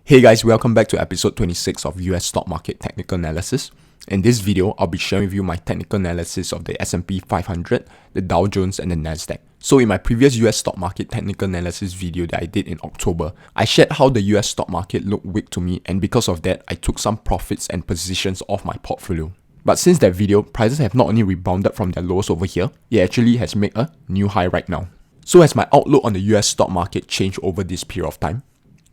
Hey guys, welcome back to episode 26 of US Stock Market Technical Analysis. In this video, I'll be sharing with you my technical analysis of the S&P 500, the Dow Jones and the Nasdaq. So in my previous US Stock Market Technical Analysis video that I did in October, I shared how the US stock market looked weak to me, and because of that, I took some profits and positions off my portfolio. But since that video, prices have not only rebounded from their lows over here, it actually has made a new high right now. So has my outlook on the US stock market changed over this period of time?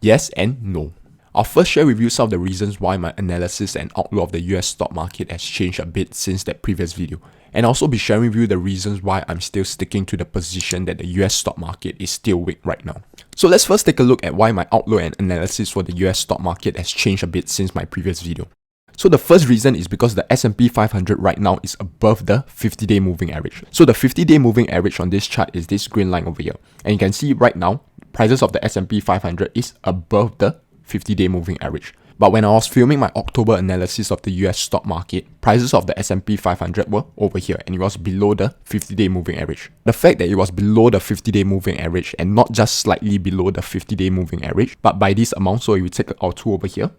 Yes and no. I'll first share with you some of the reasons why my analysis and outlook of the US stock market has changed a bit since that previous video. And I'll also be sharing with you the reasons why I'm still sticking to the position that the US stock market is still weak right now. So let's first take a look at why my outlook and analysis for the US stock market has changed a bit since my previous video. So the first reason is because the S&P 500 right now is above the 50-day moving average. So the 50-day moving average on this chart is this green line over here. And you can see right now, prices of the S&P 500 is above the 50-day moving average. But when I was filming my October analysis of the US stock market, prices of the S&P 500 were over here and it was below the 50-day moving average. The fact that it was below the 50-day moving average and not just slightly below the 50-day moving average, but by this amount, so if we take our tool over here,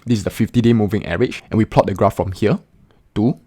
this is the 50-day moving average, and we plot the graph from here to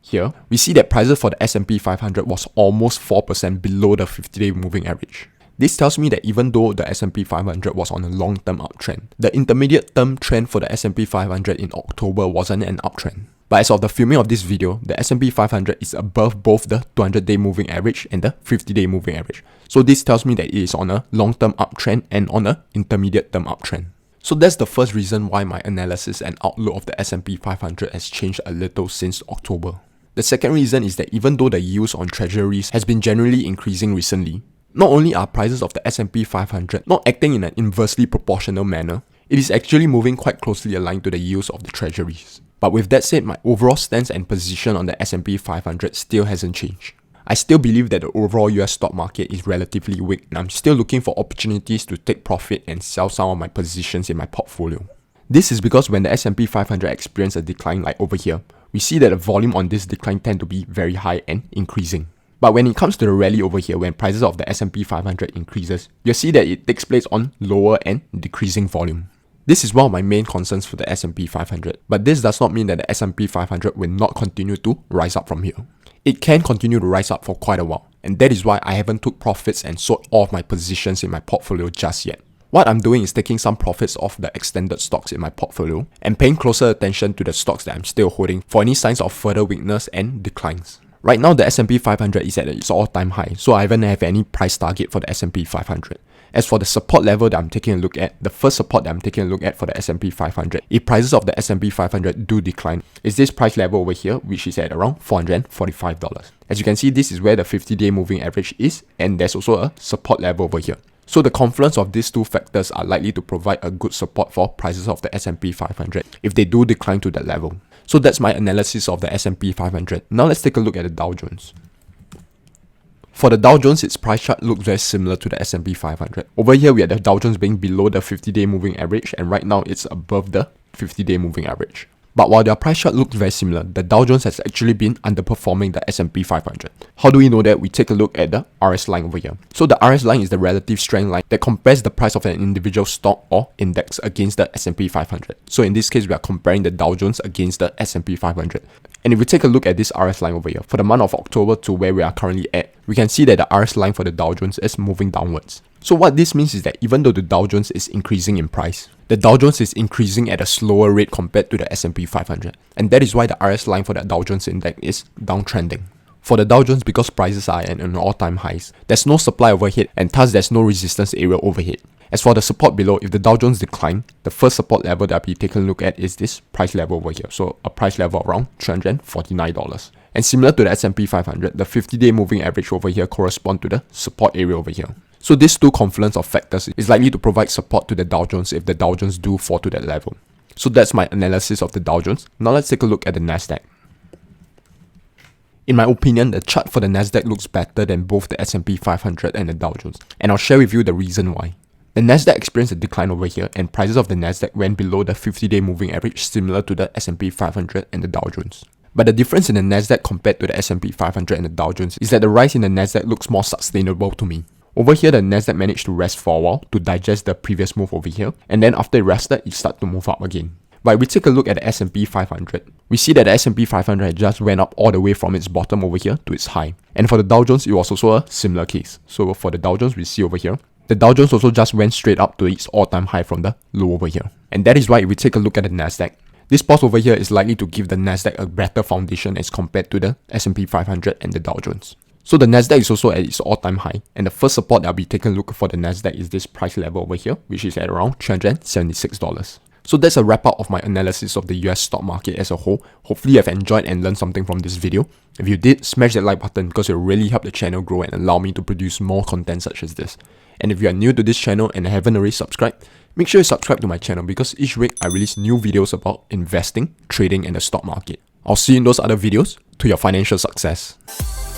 here, we see that prices for the S&P 500 was almost 4% below the 50-day moving average. This tells me that even though the S&P 500 was on a long-term uptrend, the intermediate-term trend for the S&P 500 in October wasn't an uptrend. But as of the filming of this video, the S&P 500 is above both the 200-day moving average and the 50-day moving average. So this tells me that it is on a long-term uptrend and on an intermediate-term uptrend. So that's the first reason why my analysis and outlook of the S&P 500 has changed a little since October. The second reason is that even though the yields on treasuries has been generally increasing recently, not only are prices of the S&P 500 not acting in an inversely proportional manner, it is actually moving quite closely aligned to the yields of the treasuries. But with that said, my overall stance and position on the S&P 500 still hasn't changed. I still believe that the overall US stock market is relatively weak, and I'm still looking for opportunities to take profit and sell some of my positions in my portfolio. This is because when the S&P 500 experiences a decline like over here, we see that the volume on this decline tend to be very high and increasing. But when it comes to the rally over here, when prices of the S&P 500 increases, you'll see that it takes place on lower and decreasing volume. This is one of my main concerns for the S&P 500, but this does not mean that the S&P 500 will not continue to rise up from here. It can continue to rise up for quite a while, and that is why I haven't took profits and sold all of my positions in my portfolio just yet. What I'm doing is taking some profits off the extended stocks in my portfolio and paying closer attention to the stocks that I'm still holding for any signs of further weakness and declines. Right now, the S&P 500 is at its all-time high, so I haven't have any price target for the S&P 500. As for the support level that I'm taking a look at, the first support that I'm taking a look at for the S&P 500, if prices of the S&P 500 do decline, is this price level over here, which is at around $445. As you can see, this is where the 50-day moving average is, and there's also a support level over here. So the confluence of these two factors are likely to provide a good support for prices of the S&P 500 if they do decline to that level. So that's my analysis of the S&P 500. Now let's take a look at the Dow Jones. For the Dow Jones, its price chart looks very similar to the S&P 500. Over here, we have the Dow Jones being below the 50-day moving average, and right now it's above the 50-day moving average. But while their price chart looks very similar, the Dow Jones has actually been underperforming the S&P 500. How do we know that? We take a look at the RS line over here. So the RS line is the relative strength line that compares the price of an individual stock or index against the S&P 500. So in this case, we are comparing the Dow Jones against the S&P 500. And if we take a look at this RS line over here, for the month of October to where we are currently at, we can see that the RS line for the Dow Jones is moving downwards. So what this means is that even though the Dow Jones is increasing in price, the Dow Jones is increasing at a slower rate compared to the S&P 500. And that is why the RS line for the Dow Jones index is downtrending. For the Dow Jones, because prices are at an all-time highs, there's no supply overhead and thus there's no resistance area overhead. As for the support below, if the Dow Jones decline, the first support level that I'll be taking a look at is this price level over here. So a price level around $349. And similar to the S&P 500, the 50-day moving average over here corresponds to the support area over here. So these two confluence of factors is likely to provide support to the Dow Jones if the Dow Jones do fall to that level. So that's my analysis of the Dow Jones. Now let's take a look at the Nasdaq. In my opinion, the chart for the Nasdaq looks better than both the S&P 500 and the Dow Jones, and I'll share with you the reason why. The Nasdaq experienced a decline over here, and prices of the Nasdaq went below the 50-day moving average similar to the S&P 500 and the Dow Jones. But the difference in the Nasdaq compared to the S&P 500 and the Dow Jones is that the rise in the Nasdaq looks more sustainable to me. Over here, the Nasdaq managed to rest for a while to digest the previous move over here, and then after it rested, it started to move up again. But if we take a look at the S&P 500, we see that the S&P 500 just went up all the way from its bottom over here to its high. And for the Dow Jones, it was also a similar case. So for the Dow Jones, we see over here, the Dow Jones also just went straight up to its all-time high from the low over here. And that is why if we take a look at the Nasdaq, this pause over here is likely to give the Nasdaq a better foundation as compared to the S&P 500 and the Dow Jones. So the Nasdaq is also at its all-time high, and the first support that I'll be taking a look for the Nasdaq is this price level over here, which is at around $376. So that's a wrap up of my analysis of the US stock market as a whole. Hopefully you have enjoyed and learned something from this video. If you did, smash that like button because it will really help the channel grow and allow me to produce more content such as this. And if you are new to this channel and haven't already subscribed, make sure you subscribe to my channel because each week I release new videos about investing, trading and the stock market. I'll see you in those other videos to your financial success.